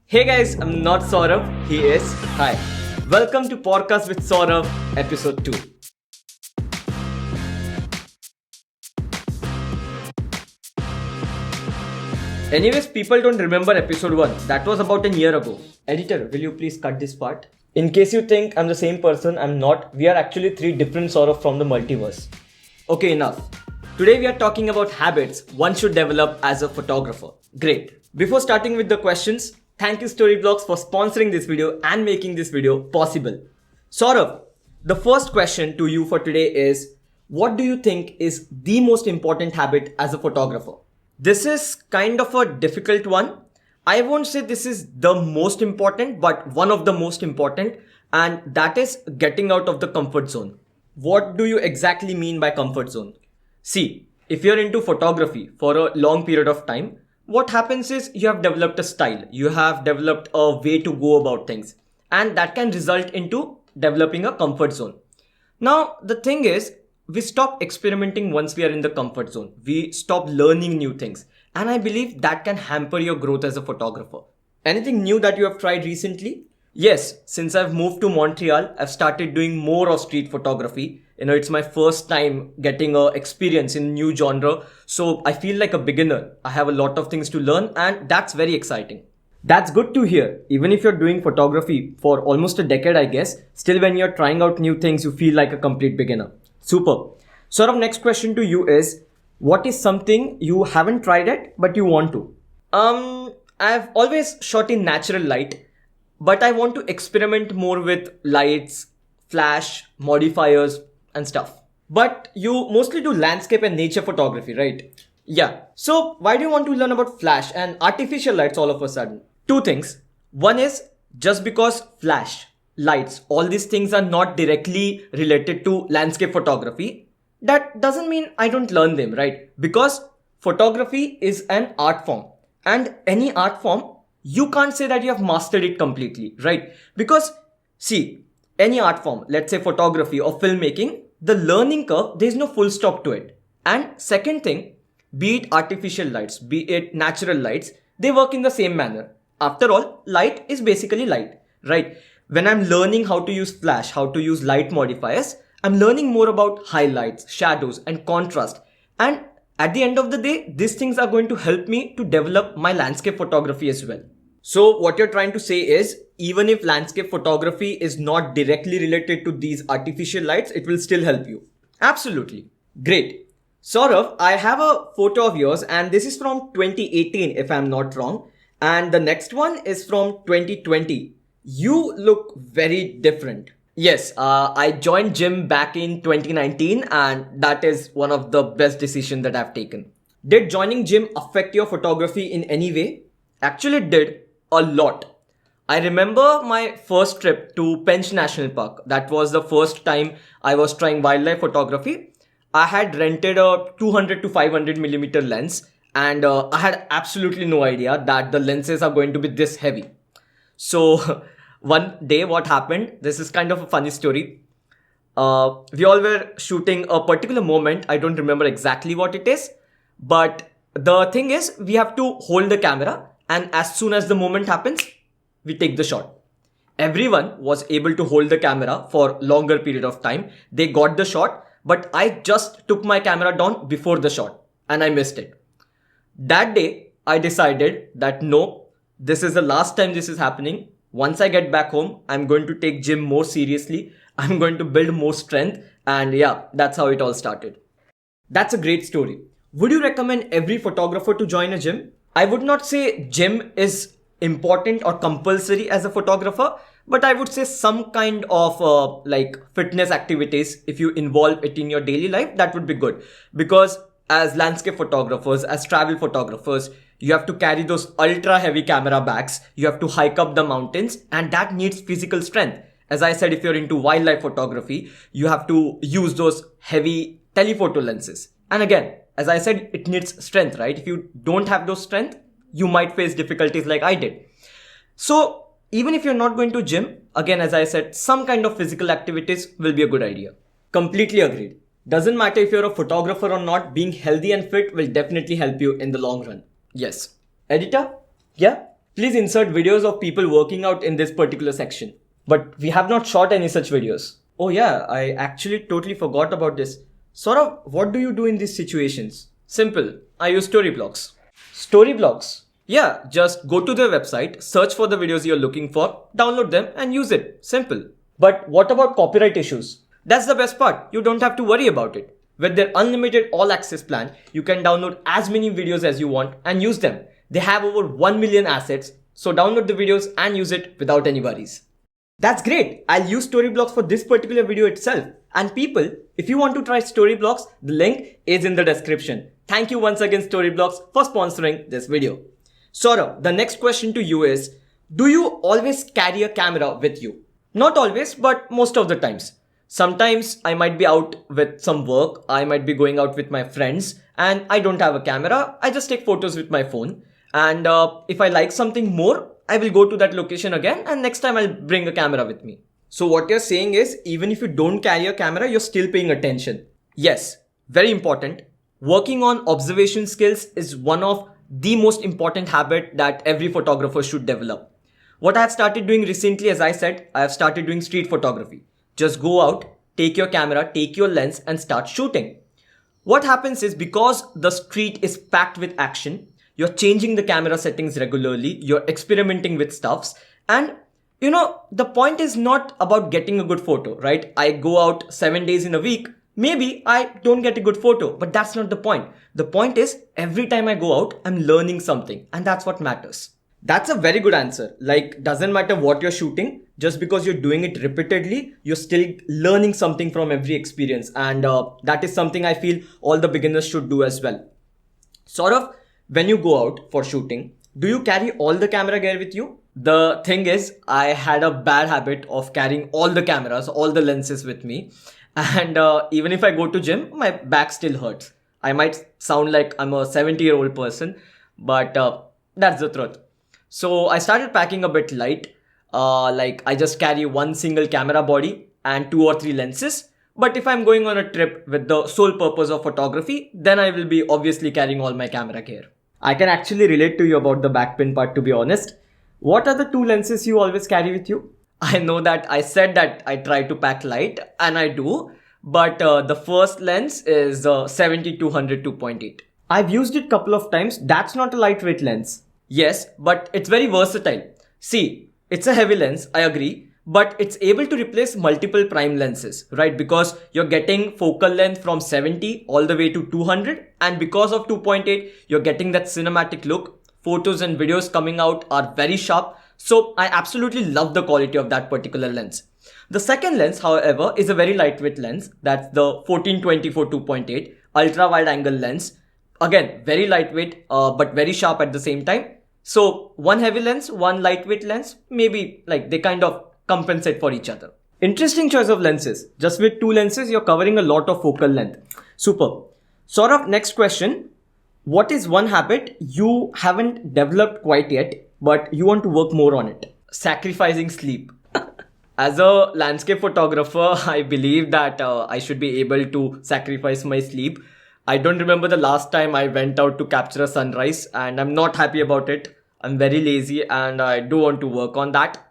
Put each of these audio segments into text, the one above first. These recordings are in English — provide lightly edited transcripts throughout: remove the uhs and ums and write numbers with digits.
Hey guys, I'm not Saurabh, he is. Hi. Welcome to Podcast with Saurabh, episode 2. Anyways, people don't remember episode 1. That was about a year ago. Editor, will you please cut this part? In case you think I'm the same person, I'm not. We are actually 3 different Saurabh from the multiverse. Okay, enough. Today we are talking about habits one should develop as a photographer. Great. Before starting with the questions, thank you Storyblocks for sponsoring this video and making this video possible. Saurabh, the first question to you for today is, what do you think is the most important habit as a photographer? This is kind of a difficult one. I won't say this is the most important, but one of the most important, and that is getting out of the comfort zone. What do you exactly mean by comfort zone? See, if you're into photography for a long period of time, what happens is you have developed a style, you have developed a way to go about things, and that can result into developing a comfort zone. Now, the thing is, we stop experimenting once we are in the comfort zone. We stop learning new things. And I believe that can hamper your growth as a photographer. Anything new that you have tried recently? Yes, since I've moved to Montreal, I've started doing more of street photography. It's my first time getting a experience in new genre. So I feel like a beginner. I have a lot of things to learn and that's very exciting. That's good to hear. Even if you're doing photography for almost a decade, I guess, still when you're trying out new things, you feel like a complete beginner. Super. Sort of next question to you is, what is something you haven't tried yet, but you want to? I've always shot in natural light, but I want to experiment more with lights, flash, modifiers, and stuff. But you mostly do landscape and nature photography, right? Yeah. So why do you want to learn about flash and artificial lights all of a sudden? Two things. One is just because flash, lights, all these things are not directly related to landscape photography, that doesn't mean I don't learn them, right? Because photography is an art form, and any art form, you can't say that you have mastered it completely, right? Because see, any art form, let's say photography or filmmaking, the learning curve, there's no full stop to it. And second thing, be it artificial lights, be it natural lights, they work in the same manner. After all, light is basically light, right? When I'm learning how to use flash, how to use light modifiers, I'm learning more about highlights, shadows, and contrast. And at the end of the day, these things are going to help me to develop my landscape photography as well. So what you're trying to say is, even if landscape photography is not directly related to these artificial lights, it will still help you. Absolutely. Great. Saurabh, I have a photo of yours and this is from 2018 if I'm not wrong. And the next one is from 2020. You look very different. Yes, I joined gym back in 2019 and that is one of the best decisions that I've taken. Did joining gym affect your photography in any way? Actually, it did a lot. I remember my first trip to Pench National Park. That was the first time I was trying wildlife photography. I had rented a 200 to 500 millimeter lens and I had absolutely no idea that the lenses are going to be this heavy. So one day what happened, this is kind of a funny story. We all were shooting a particular moment. I don't remember exactly what it is. But the thing is, we have to hold the camera and as soon as the moment happens, we take the shot. Everyone was able to hold the camera for longer period of time. They got the shot, but I just took my camera down before the shot and I missed it. That day, I decided that no, this is the last time this is happening. Once I get back home, I'm going to take gym more seriously. I'm going to build more strength. And yeah, that's how it all started. That's a great story. Would you recommend every photographer to join a gym? I would not say gym is important or compulsory as a photographer, but I would say some kind of fitness activities, if you involve it in your daily life, that would be good. Because as landscape photographers, as travel photographers, you have to carry those ultra heavy camera bags. You have to hike up the mountains and that needs physical strength. As I said, if you're into wildlife photography, you have to use those heavy telephoto lenses. And again, as I said, it needs strength, right? If you don't have those strength, you might face difficulties like I did. So even if you're not going to gym, again, as I said, some kind of physical activities will be a good idea. Completely agreed. Doesn't matter if you're a photographer or not, being healthy and fit will definitely help you in the long run. Yes. Editor? Yeah? Please insert videos of people working out in this particular section. But we have not shot any such videos. Oh yeah, I actually totally forgot about this. Saurabh, what do you do in these situations? Simple. I use Storyblocks. Storyblocks? Yeah, just go to their website, search for the videos you're looking for, download them and use it. Simple. But what about copyright issues? That's the best part. You don't have to worry about it. With their unlimited all access plan, you can download as many videos as you want and use them. They have over 1 million assets, so download the videos and use it without any worries. That's great. I'll use Storyblocks for this particular video itself. And people, if you want to try Storyblocks, the link is in the description. Thank you once again Storyblocks for sponsoring this video. Saurabh, the next question to you is, do you always carry a camera with you? Not always, but most of the times. Sometimes I might be out with some work, I might be going out with my friends and I don't have a camera. I just take photos with my phone. And if I like something more, I will go to that location again and next time I'll bring a camera with me. So what you're saying is, even if you don't carry a camera, you're still paying attention. Yes, very important. Working on observation skills is one of the most important habit that every photographer should develop. What I've started doing recently, as I said, I have started doing street photography. Just go out, take your camera, take your lens and start shooting. What happens is, because the street is packed with action, you're changing the camera settings regularly, you're experimenting with stuffs, and the point is not about getting a good photo, right? I go out 7 days in a week, maybe I don't get a good photo, but that's not the point. The point is, every time I go out, I'm learning something, and that's what matters. That's a very good answer. Like, doesn't matter what you're shooting, just because you're doing it repeatedly, you're still learning something from every experience, and that is something I feel all the beginners should do as well. Sort of, when you go out for shooting, do you carry all the camera gear with you? The thing is, I had a bad habit of carrying all the cameras, all the lenses with me. And even if I go to gym, my back still hurts. I might sound like I'm a 70-year-old person, but that's the truth. So I started packing a bit light. Like I just carry one single camera body and 2 or 3 lenses. But if I'm going on a trip with the sole purpose of photography, then I will be obviously carrying all my camera gear. I can actually relate to you about the backpin part, to be honest. What are the 2 lenses you always carry with you? I know that I said that I try to pack light, and I do. But the first lens is 70-200 2.8. I've used it a couple of times. That's not a lightweight lens. Yes, but it's very versatile. See, it's a heavy lens, I agree. But it's able to replace multiple prime lenses, right? Because you're getting focal length from 70 all the way to 200. And because of 2.8, you're getting that cinematic look. Photos and videos coming out are very sharp. So I absolutely love the quality of that particular lens. The second lens, however, is a very lightweight lens. That's the 1424 2.8 ultra wide angle lens. Again, very lightweight, but very sharp at the same time. So one heavy lens, one lightweight lens, maybe like they kind of compensate for each other. Interesting choice of lenses. Just with 2 lenses, you're covering a lot of focal length. Super. Sort of next question. What is one habit you haven't developed quite yet, but you want to work more on it? Sacrificing sleep. As a landscape photographer, I believe that I should be able to sacrifice my sleep. I don't remember the last time I went out to capture a sunrise, and I'm not happy about it. I'm very lazy and I do want to work on that.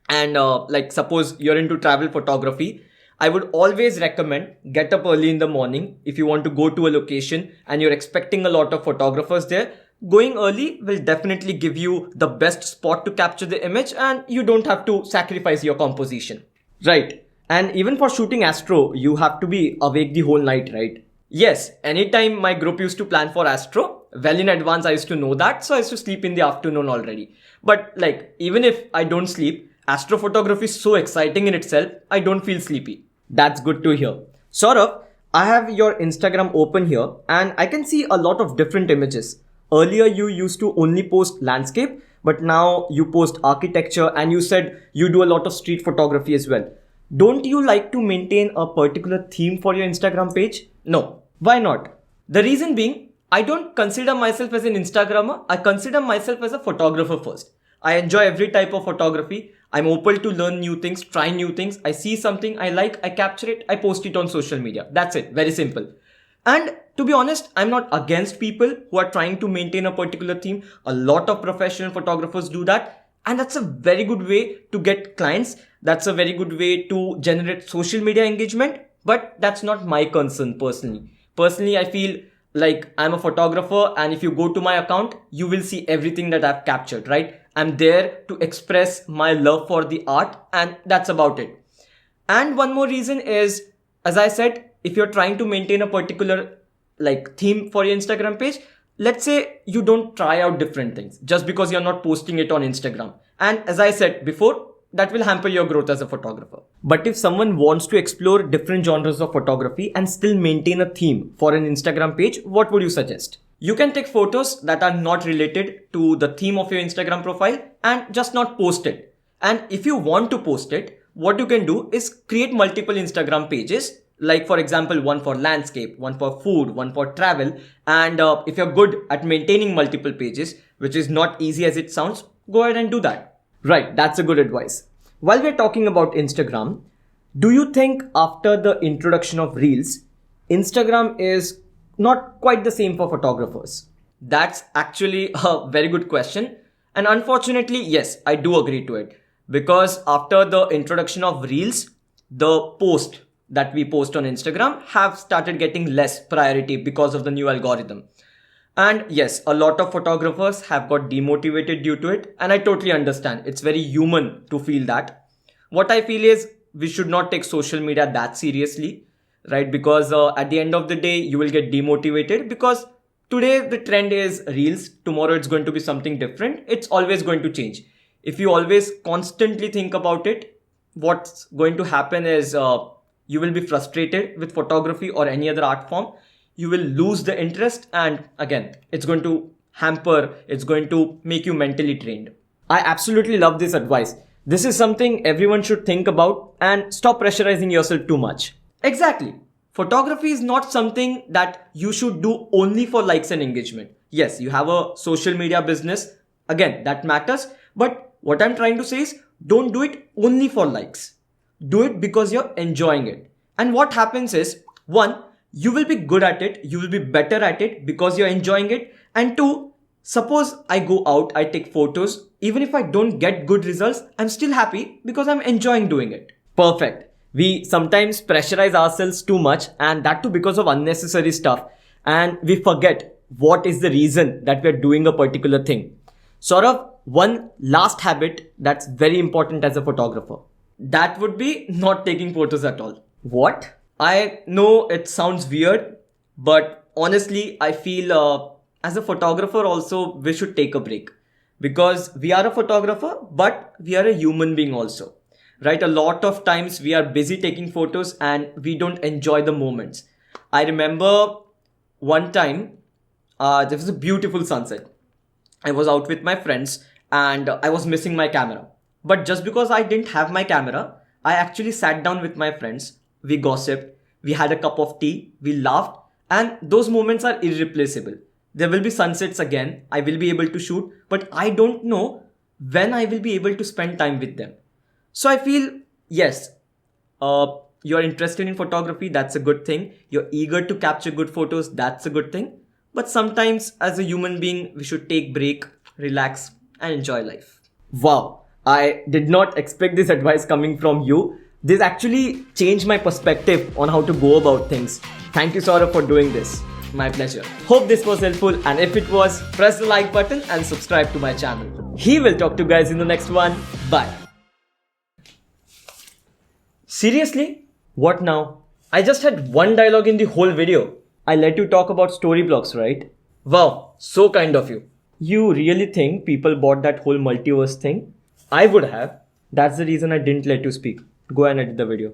And like suppose you're into travel photography, I would always recommend get up early in the morning. If you want to go to a location and you're expecting a lot of photographers there, going early will definitely give you the best spot to capture the image and you don't have to sacrifice your composition. Right. And even for shooting astro, you have to be awake the whole night, right? Yes, anytime my group used to plan for astro, well in advance I used to know that, so I used to sleep in the afternoon already. But like, even if I don't sleep, astrophotography is so exciting in itself, I don't feel sleepy. That's good to hear. Saurabh, I have your Instagram open here and I can see a lot of different images. Earlier you used to only post landscape, but now you post architecture and you said you do a lot of street photography as well. Don't you like to maintain a particular theme for your Instagram page? No. Why not? The reason being, I don't consider myself as an Instagrammer. I consider myself as a photographer first. I enjoy every type of photography. I'm open to learn new things, try new things. I see something I like, I capture it, I post it on social media. That's it. Very simple. And to be honest, I'm not against people who are trying to maintain a particular theme. A lot of professional photographers do that. And that's a very good way to get clients. That's a very good way to generate social media engagement. But that's not my concern personally. Personally, I feel like I'm a photographer, and if you go to my account, you will see everything that I've captured, right? I'm there to express my love for the art, and that's about it. And one more reason is, as I said, if you're trying to maintain a particular theme for your Instagram page, let's say you don't try out different things just because you're not posting it on Instagram. And as I said before, that will hamper your growth as a photographer. But if someone wants to explore different genres of photography and still maintain a theme for an Instagram page, what would you suggest? You can take photos that are not related to the theme of your Instagram profile and just not post it. And if you want to post it, what you can do is create multiple Instagram pages. Like for example, one for landscape, one for food, one for travel. And if you're good at maintaining multiple pages, which is not easy as it sounds, go ahead and do that. Right, that's a good advice. While we're talking about Instagram, do you think after the introduction of Reels, Instagram is not quite the same for photographers? That's actually a very good question. And unfortunately, yes, I do agree to it. Because after the introduction of Reels, the post that we post on Instagram have started getting less priority because of the new algorithm. And yes, a lot of photographers have got demotivated due to it. And I totally understand. It's very human to feel that. What I feel is we should not take social media that seriously, right? Because at the end of the day, you will get demotivated because today the trend is Reels. Tomorrow it's going to be something different. It's always going to change. If you always constantly think about it, what's going to happen is you will be frustrated with photography or any other art form. You will lose the interest, and again, it's going to hamper, it's going to make you mentally drained. I absolutely love this advice. This is something everyone should think about and stop pressurizing yourself too much. Exactly. Photography is not something that you should do only for likes and engagement. Yes, you have a social media business. Again, that matters. But what I'm trying to say is don't do it only for likes. Do it because you're enjoying it. And what happens is, one, you will be good at it, you will be better at it because you're enjoying it. And two, suppose I go out, I take photos, even if I don't get good results, I'm still happy because I'm enjoying doing it. Perfect. We sometimes pressurize ourselves too much, and that too because of unnecessary stuff. And we forget what is the reason that we're doing a particular thing. Sort of one last habit that's very important as a photographer. That would be not taking photos at all. What? I know it sounds weird, but honestly, I feel as a photographer also, we should take a break. Because we are a photographer, but we are a human being also. Right? A lot of times we are busy taking photos and we don't enjoy the moments. I remember one time, there was a beautiful sunset. I was out with my friends and I was missing my camera. But just because I didn't have my camera, I actually sat down with my friends. We gossiped, we had a cup of tea, we laughed, and those moments are irreplaceable. There will be sunsets again, I will be able to shoot, but I don't know when I will be able to spend time with them. So I feel, yes, you're interested in photography, that's a good thing. You're eager to capture good photos, that's a good thing. But sometimes as a human being, we should take break, relax, and enjoy life. Wow, I did not expect this advice coming from you. This actually changed my perspective on how to go about things. Thank you, Saurabh, for doing this. My pleasure. Hope this was helpful, and if it was, press the like button and subscribe to my channel. He will talk to you guys in the next one. Bye. Seriously? What now? I just had one dialogue in the whole video. I let you talk about story blocks, right? Wow, so kind of you. You really think people bought that whole multiverse thing? I would have. That's the reason I didn't let you speak. Go and edit the video.